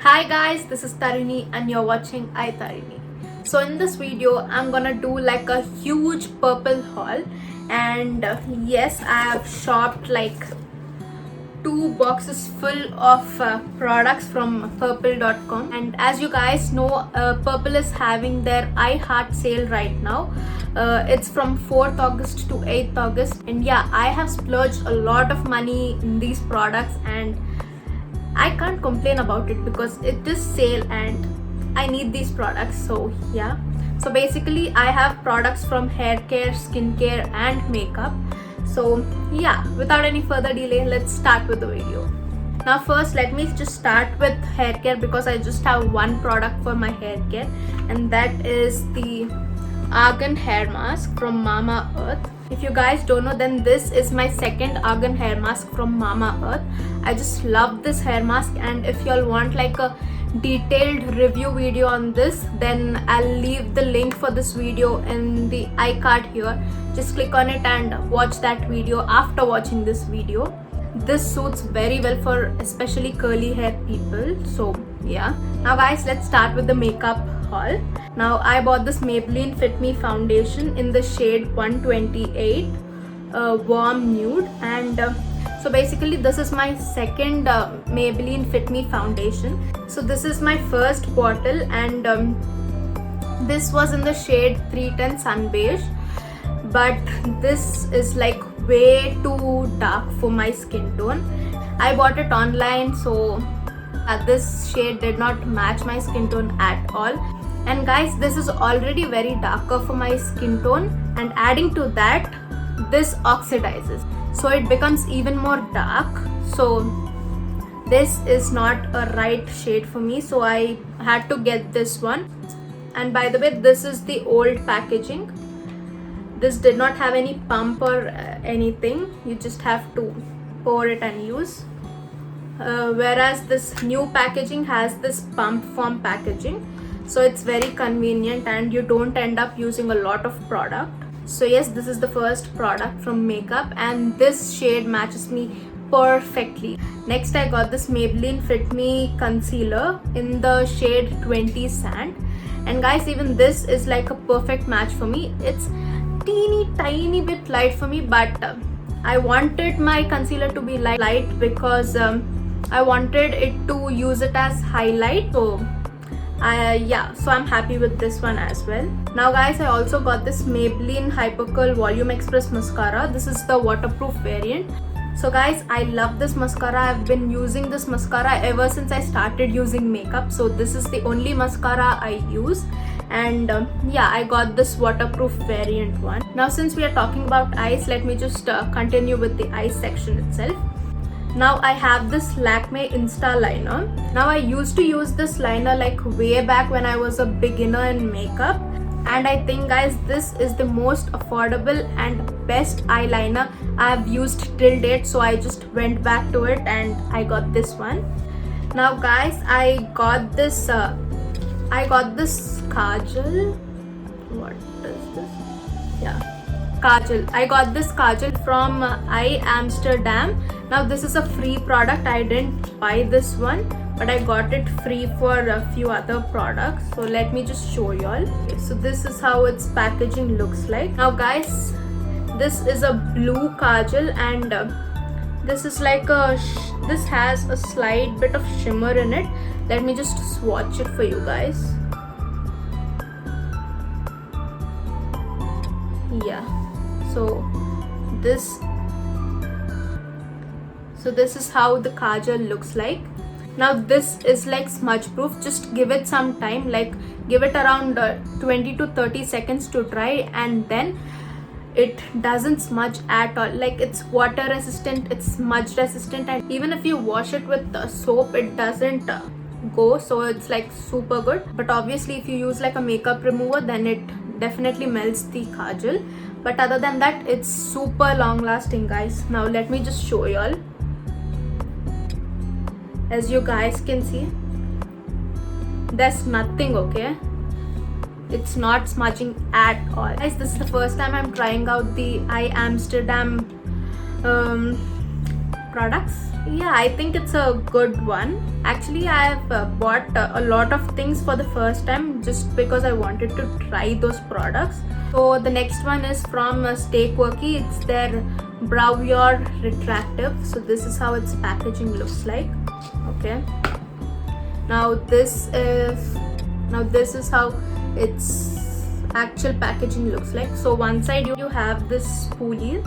Hi guys, this is Tarini and you're watching iTarini. So in this video, I'm gonna do like a huge purple haul, and yes, I have shopped like 2 boxes full of products from purple.com. And as you guys know, Purple is having their I Heart sale right now. It's from 4th August to 8th August, and yeah, I have splurged a lot of money in these products and I can't complain about it because it is sale and I need these products. So yeah, so basically I have products from hair care, skincare and makeup. So yeah, without any further delay, let's start with the video. Now first, let me just start with hair care because I just have one product for my hair care, and that is the Argan hair mask from Mama Earth. If you guys don't know, then this is my second Argan hair mask from Mama Earth. I just love this hair mask, and if y'all want like a detailed review video on this, then I'll leave the link for this video in the iCard here. Just click on it and watch that video after watching this video. This suits very well for especially curly hair people. So yeah, now guys, let's start with the makeup haul. Now I bought this Maybelline Fit Me foundation in the shade 128 warm nude, and so basically this is my second Maybelline Fit Me foundation. So this is my first bottle, and this was in the shade 310 Sun Beige, but this is like way too dark for my skin tone. I bought it online, so this shade did not match my skin tone at all. And guys, this is already very darker for my skin tone, and adding to that, this oxidizes, so it becomes even more dark. So this is not a right shade for me, so I had to get this one. And by the way, this is the old packaging. This did not have any pump or anything. You just have to pour it and use. Whereas this new packaging has this pump form packaging, so it's very convenient and you don't end up using a lot of product. So yes, this is the first product from makeup, and this shade matches me perfectly. Next, I got this Maybelline Fit Me concealer in the shade 20 Sand, and guys, even this is like a perfect match for me. It's teeny tiny bit light for me, but I wanted my concealer to be light because I wanted it to use it as highlight. So yeah, so I'm happy with this one as well. Now guys, I also got this Maybelline Hypercurl Volume Express mascara. This is the waterproof variant. So guys, I love this mascara. I've been using this mascara ever since I started using makeup. So this is the only mascara I use, and yeah, I got this waterproof variant one. Now since we are talking about eyes, let me just continue with the eyes section itself. Now I have this Lakme Insta liner. Now I used to use this liner like way back when I was a beginner in makeup, and I think guys, this is the most affordable and best eyeliner I've used till date. So I just went back to it and I got this one. Now guys, I got this kajal. What is this? Yeah, kajal. I got this kajal from Eye Amsterdam. Now this is a free product. I didn't buy this one, but I got it free for a few other products. So let me just show y'all. Okay, so this is how its packaging looks like. Now guys, this is a blue kajal, and this is like this has a slight bit of shimmer in it. Let me just swatch it for you guys. Yeah, so this is how the kajal looks like. Now this is like smudge proof. Just give it some time, like give it around 20 to 30 seconds to dry, and then it doesn't smudge at all. Like it's water resistant, it's smudge resistant, and even if you wash it with soap, it doesn't go. So it's like super good. But obviously if you use like a makeup remover, then it definitely melts the kajal. But other than that, it's super long lasting, guys. Now let me just show y'all. As you guys can see, there's nothing, okay? It's not smudging at all. Guys, this is the first time I'm trying out the Eye Amsterdam products. Yeah, I think it's a good one. Actually, I have bought a lot of things for the first time just because I wanted to try those products. So the next one is from Stay Quirky. It's their Brow Your Retractive. So this is how its packaging looks like. Okay. Now this is how its actual packaging looks like. So one side you have this spoolie,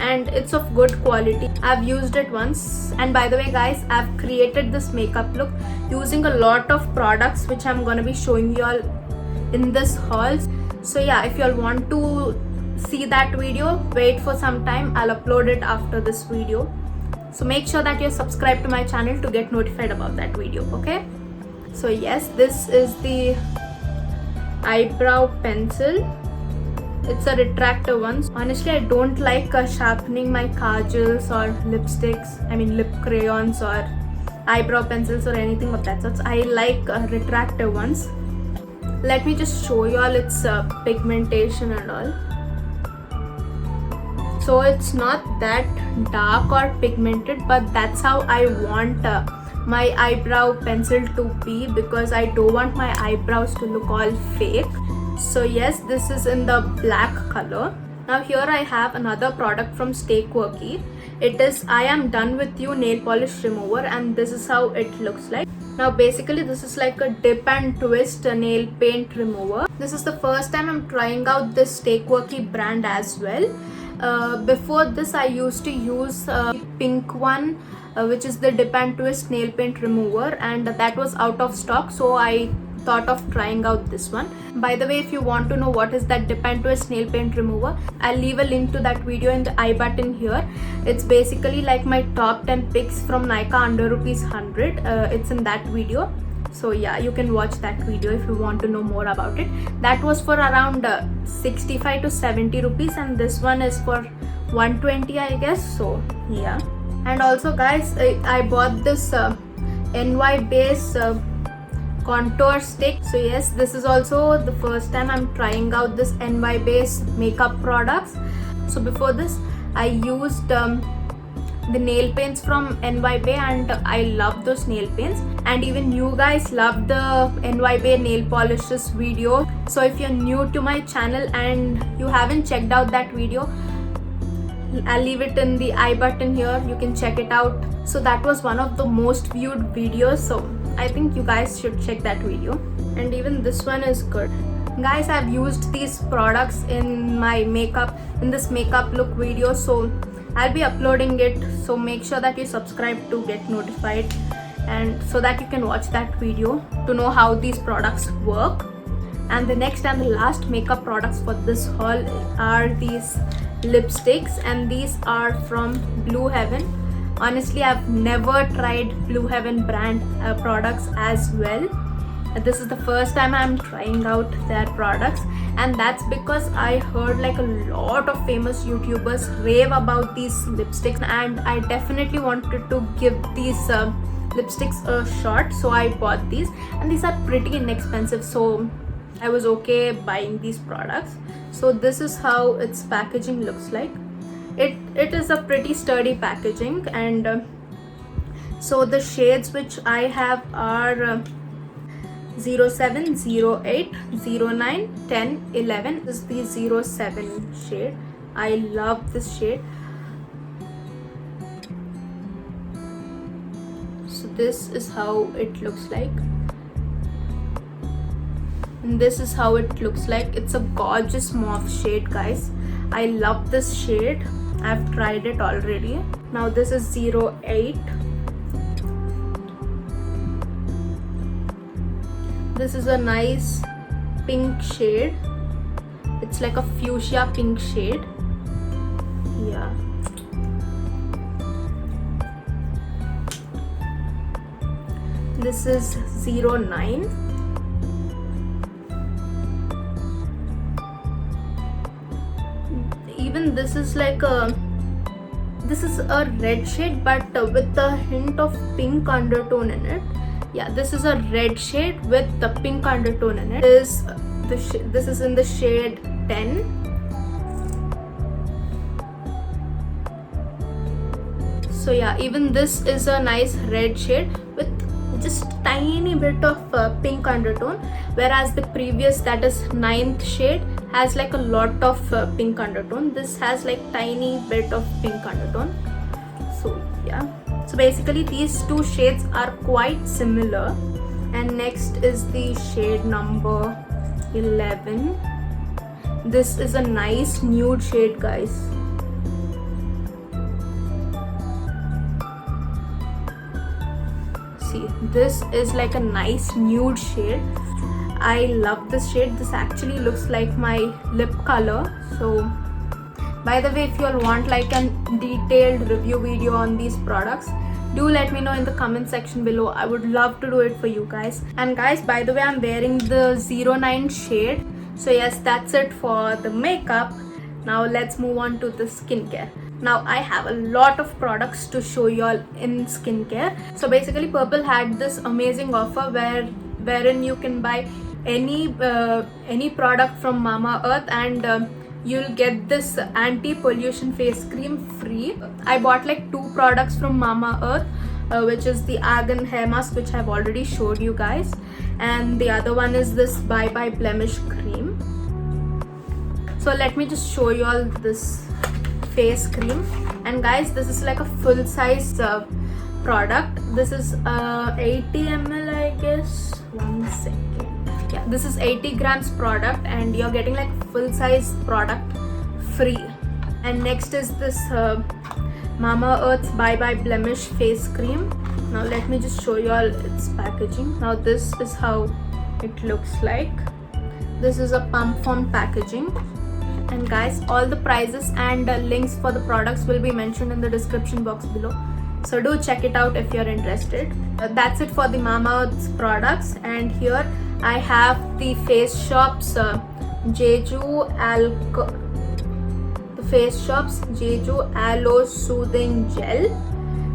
and it's of good quality. I've used it once, and by the way guys, I've created this makeup look using a lot of products which I'm gonna be showing you all in this haul. So yeah, if you all want to see that video, wait for some time. I'll upload it after this video, so make sure that you're subscribed to my channel to get notified about that video. Okay, so yes, this is the eyebrow pencil. It's a retractor one. Honestly, I don't like sharpening my kajals or lipsticks, lip crayons or eyebrow pencils or anything of that sort. I like retractor ones. Let me just show you all its pigmentation and all. So it's not that dark or pigmented, but that's how I want my eyebrow pencil to be, because I don't want my eyebrows to look all fake. So yes, this is in the black color. Now here I have another product from Stay Quirky. It is I Am Done With You nail polish remover, and this is how it looks like. Now basically this is like a dip and twist nail paint remover. This is the first time I'm trying out this Stay Quirky brand as well. Before this I used to use pink one, which is the dip and twist nail paint remover, and that was out of stock, so I thought of trying out this one. By the way, if you want to know what is that dip and twist nail paint remover, I'll leave a link to that video in the I button here. It's basically like my top 10 picks from Nykaa under ₹100. It's in that video. So yeah, you can watch that video if you want to know more about it. That was for around 65 to 70 rupees, and this one is for 120 I guess. So yeah. And also guys, I bought this NY base contour stick. So yes, this is also the first time I'm trying out this NY base makeup products. So before this I used the nail paints from NY Bay, and I love those nail paints, and even you guys love the NY Bay nail polishes video. So if you're new to my channel and you haven't checked out that video, I'll leave it in the I button here. You can check it out. So that was one of the most viewed videos, so I think you guys should check that video. And even this one is good. Guys, I've used these products in my makeup, in this makeup look video, so I'll be uploading it. So make sure that you subscribe to get notified, and so that you can watch that video to know how these products work. And the next and the last makeup products for this haul are these lipsticks, and these are from Blue Heaven. Honestly, I've never tried Blue Heaven brand products as well. This is the first time I'm trying out their products, and that's because I heard like a lot of famous YouTubers rave about these lipsticks, and I definitely wanted to give these lipsticks a shot, so I bought these, and these are pretty inexpensive, so I was okay buying these products. So this is how its packaging looks like. It is a pretty sturdy packaging, and so the shades which I have are 07, 08, 09, 10, 11. This is the 07 shade. I love this shade. So this is how it looks like. And this is how it looks like. It's a gorgeous mauve shade, guys. I love this shade. I've tried it already. Now this is 08. This is a nice pink shade. It's like a fuchsia pink shade. Yeah. This is 09. Even this is like a red shade, but with a hint of pink undertone in it. Yeah, this is a red shade with the pink undertone in it. This is in the shade 10. So So yeah, even this is a nice red shade with just tiny bit of pink undertone, whereas the previous, that is 9th shade, has like a lot of pink undertone. This has like tiny bit of pink undertone. So yeah, so basically these two shades are quite similar. And next is the shade number 11. This is a nice nude shade, guys. See, this is like a nice nude shade. I love this shade. This actually looks like my lip color. So by the way, if you all want like a detailed review video on these products, do let me know in the comment section below. I would love to do it for you guys. And guys, by the way, I'm wearing the 09 shade. So yes, that's it for the makeup. Now let's move on to the skincare. Now I have a lot of products to show you all in skincare. So basically Purplle had this amazing offer wherein you can buy any product from Mamaearth and you'll get this anti-pollution face cream free. I bought like 2 products from Mamaearth, which is the Argan hair mask, which I've already showed you guys, and the other one is this Bye Bye Blemish cream. So let me just show you all this face cream. And guys, this is like a full size product. This is 80 ml, I guess. 1 second. Yeah, this is 80 grams product and you're getting like full size product free. And next is this Mamaearth's Bye Bye Blemish face cream. Now let me just show you all its packaging. Now this is how it looks like. This is a pump form packaging. And guys, all the prices and links for the products will be mentioned in the description box below. So do check it out if you're interested. That's it for the Mamaearth's products. And here I have the Face Shop's Jeju Aloe Soothing Gel.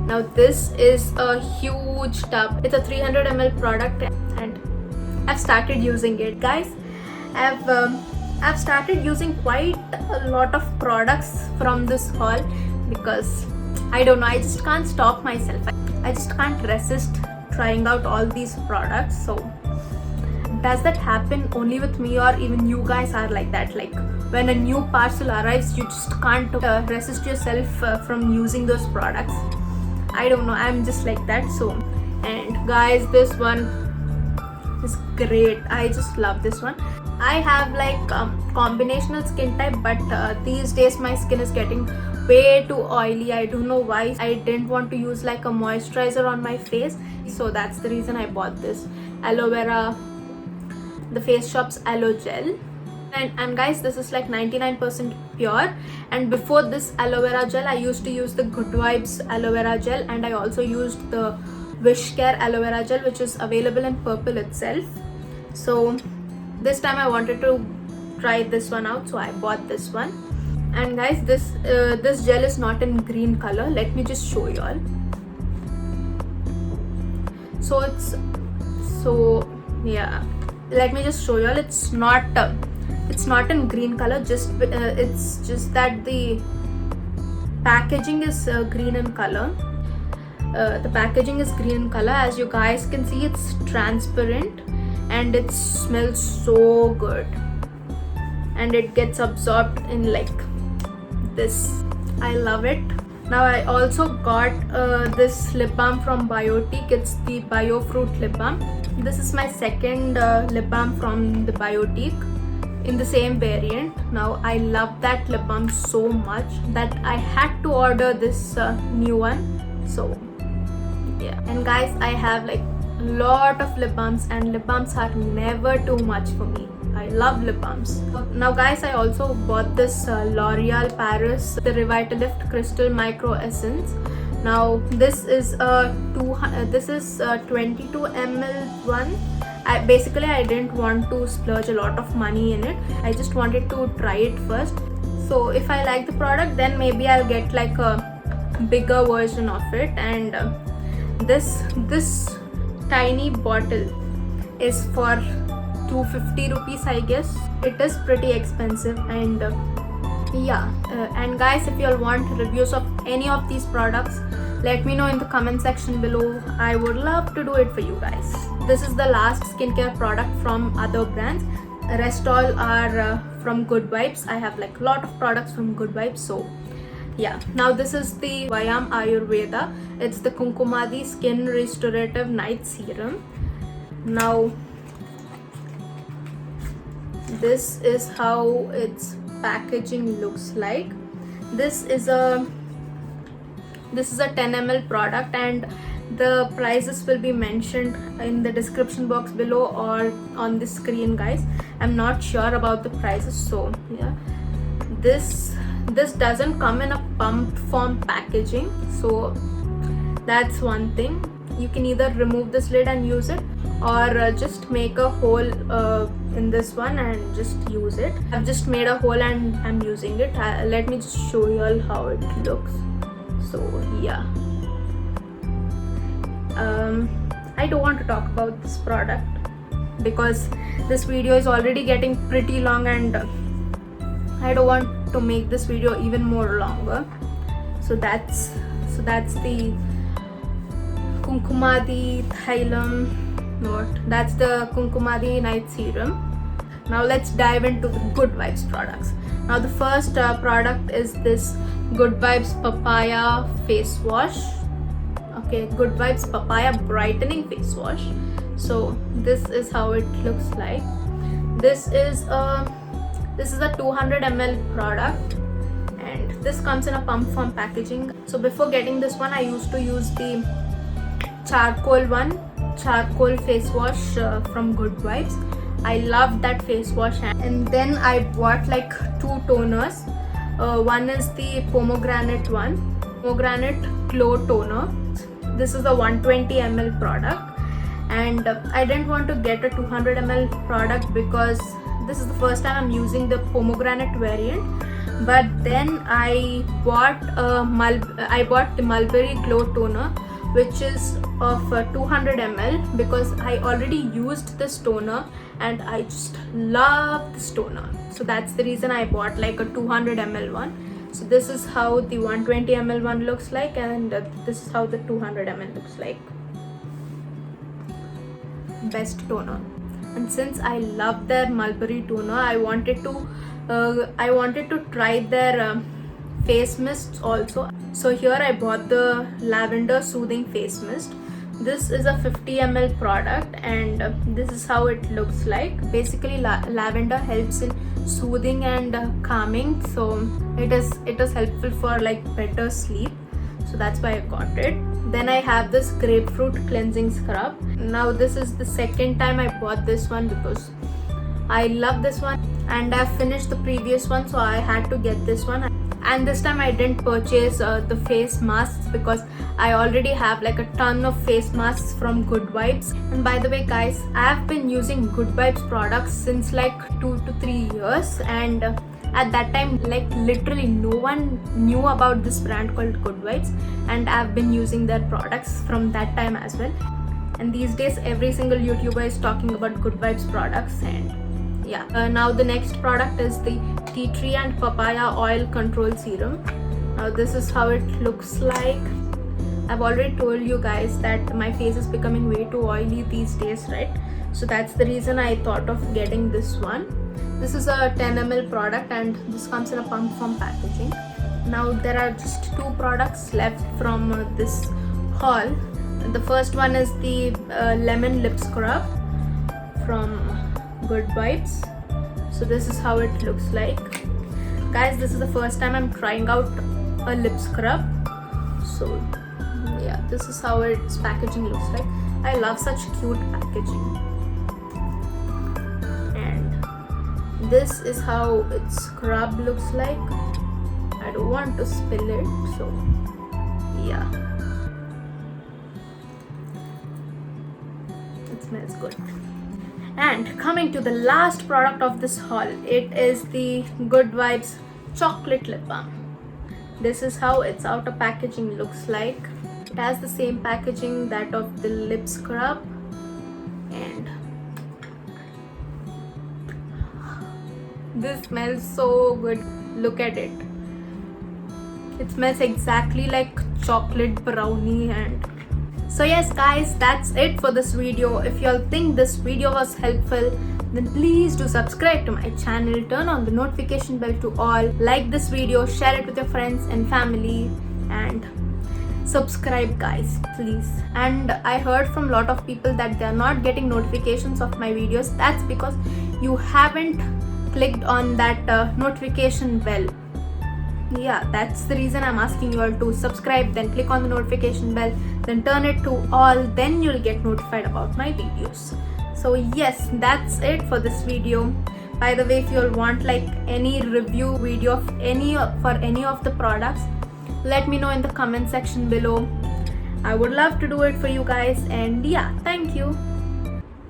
Now this is a huge tub. It's a 300 ml product and I've started using it, guys. I've started using quite a lot of products from this haul because I don't know, I just can't stop myself. I just can't resist trying out all these products. So does that happen only with me, or even you guys are like that? Like when a new parcel arrives, you just can't resist yourself from using those products. I don't know, I'm just like that. So, and guys, this one is great. I just love this one. I have like combinational skin type, but these days my skin is getting way too oily. I don't know why. I didn't want to use like a moisturizer on my face, so that's the reason I bought this aloe vera, the Face Shop's aloe gel. And guys, this is like 99% pure. And before this aloe vera gel, I used to use the Good Vibes aloe vera gel, and I also used the Wishcare aloe vera gel, which is available in Purplle itself. So this time I wanted to try this one out, so I bought this one. And guys, this gel is not in green color. Let me just show you all. Let me just show you all. It's not in green color. It's just that the packaging is green in color. The packaging is green in color. As you guys can see, it's transparent and it smells so good, and it gets absorbed in like this. I love it. Now I also got this lip balm from Biotique. It's the Bio Fruit lip balm. This is my second lip balm from the Biotique in the same variant. Now I love that lip balm so much that I had to order this new one. So yeah, and guys, I have like a lot of lip balms, and lip balms are never too much for me. I love lip balms. Now guys, I also bought this L'Oreal Paris, the Revitalift Crystal Micro Essence. Now this is a 22 ml one. I didn't want to splurge a lot of money in it. I just wanted to try it first. So if I like the product, then maybe I'll get like a bigger version of it. And this tiny bottle is for 250 rupees, I guess. It is pretty expensive. And and guys, if you all want reviews of any of these products, let me know in the comment section below. I would love to do it for you guys. This is the last skincare product from other brands. Rest all are from Good Vibes. I have like a lot of products from Good Vibes. So yeah, now this is the Vayam Ayurveda. It's the Kumkumadi Skin Restorative Night Serum. Now this is how its packaging looks like. This is a 10 ml product, and the prices will be mentioned in the description box below or on the screen, guys. I'm not sure about the prices, so yeah. This doesn't come in a pump form packaging, so that's one thing. You can either remove this lid and use it, or just make a hole in this one and just use it. I've just made a hole and I'm using it. Let me just show you all how it looks. So yeah, I don't want to talk about this product because this video is already getting pretty long, and I don't want to make this video even more longer. So that's the Kumkumadi Thailam. That's the Kumkumadi Night Serum. Now let's dive into the Good Vibes products. Now the first product is this Good Vibes Papaya Face Wash. Okay, Good Vibes Papaya Brightening Face Wash. So this is how it looks like. This is a 200 ml product, and this comes in a pump form packaging. So before getting this one, I used to use the charcoal face wash from Good Vibes. I loved that face wash, and then I bought like 2 toners. One is the pomegranate glow toner. This is a 120 ml product, and I didn't want to get a 200 ml product because this is the first time I'm using the pomegranate variant. But then I bought the Mulberry Glow toner, which is of 200 ml, because I already used this toner and I just love this toner. So that's the reason I bought like a 200 ml one. So this is how the 120 ml one looks like, and this is how the 200 ml looks like. Best toner. And since I love their Mulberry toner, I wanted to try their face mists also. So here I bought the Lavender Soothing Face Mist. This is a 50 ml product, and this is how it looks like. Basically lavender helps in soothing and calming, so it is helpful for like better sleep. So that's why I got it. Then I have this grapefruit cleansing scrub. Now this is the second time I bought this one because I love this one, and I finished the previous one, so I had to get this one. And this time I didn't purchase the face masks because I already have like a ton of face masks from Good Vibes. And by the way, guys, I have been using Good Vibes products since like 2 to 3 years, and at that time like literally no one knew about this brand called Good Vibes, and I've been using their products from that time as well. And these days every single YouTuber is talking about Good Vibes products. And yeah, now the next product is the Tea Tree and Papaya Oil Control Serum. Now this is how it looks like. I've already told you guys that my face is becoming way too oily these days, right? So that's the reason I thought of getting this one. This is a 10 ml product, and this comes in a pump form packaging. Now there are just 2 products left from this haul. The first one is the lemon lip scrub from Good Vibes. So this is how it looks like. Guys, this is the first time I'm trying out a lip scrub. So yeah, this is how its packaging looks like. I love such cute packaging. And this is how its scrub looks like. I don't want to spill it, so yeah. It smells good. And coming to the last product of this haul, it is the Good Vibes Chocolate Lip Balm. This is how its outer packaging looks like. It has the same packaging that of the lip scrub, and this smells so good. Look at it. It smells exactly like chocolate brownie. And so yes guys, that's it for this video. If you all think this video was helpful, then please do subscribe to my channel, turn on the notification bell to all, like this video, share it with your friends and family, and subscribe guys, please. And I heard from a lot of people that they are not getting notifications of my videos. That's because you haven't clicked on that notification bell. Yeah, that's the reason I'm asking you all to subscribe, then click on the notification bell, then turn it to all, then you'll get notified about my videos. So yes, that's it for this video. By the way, if you all want like any review video of any of the products, let me know in the comment section below. I would love to do it for you guys. And yeah, thank you.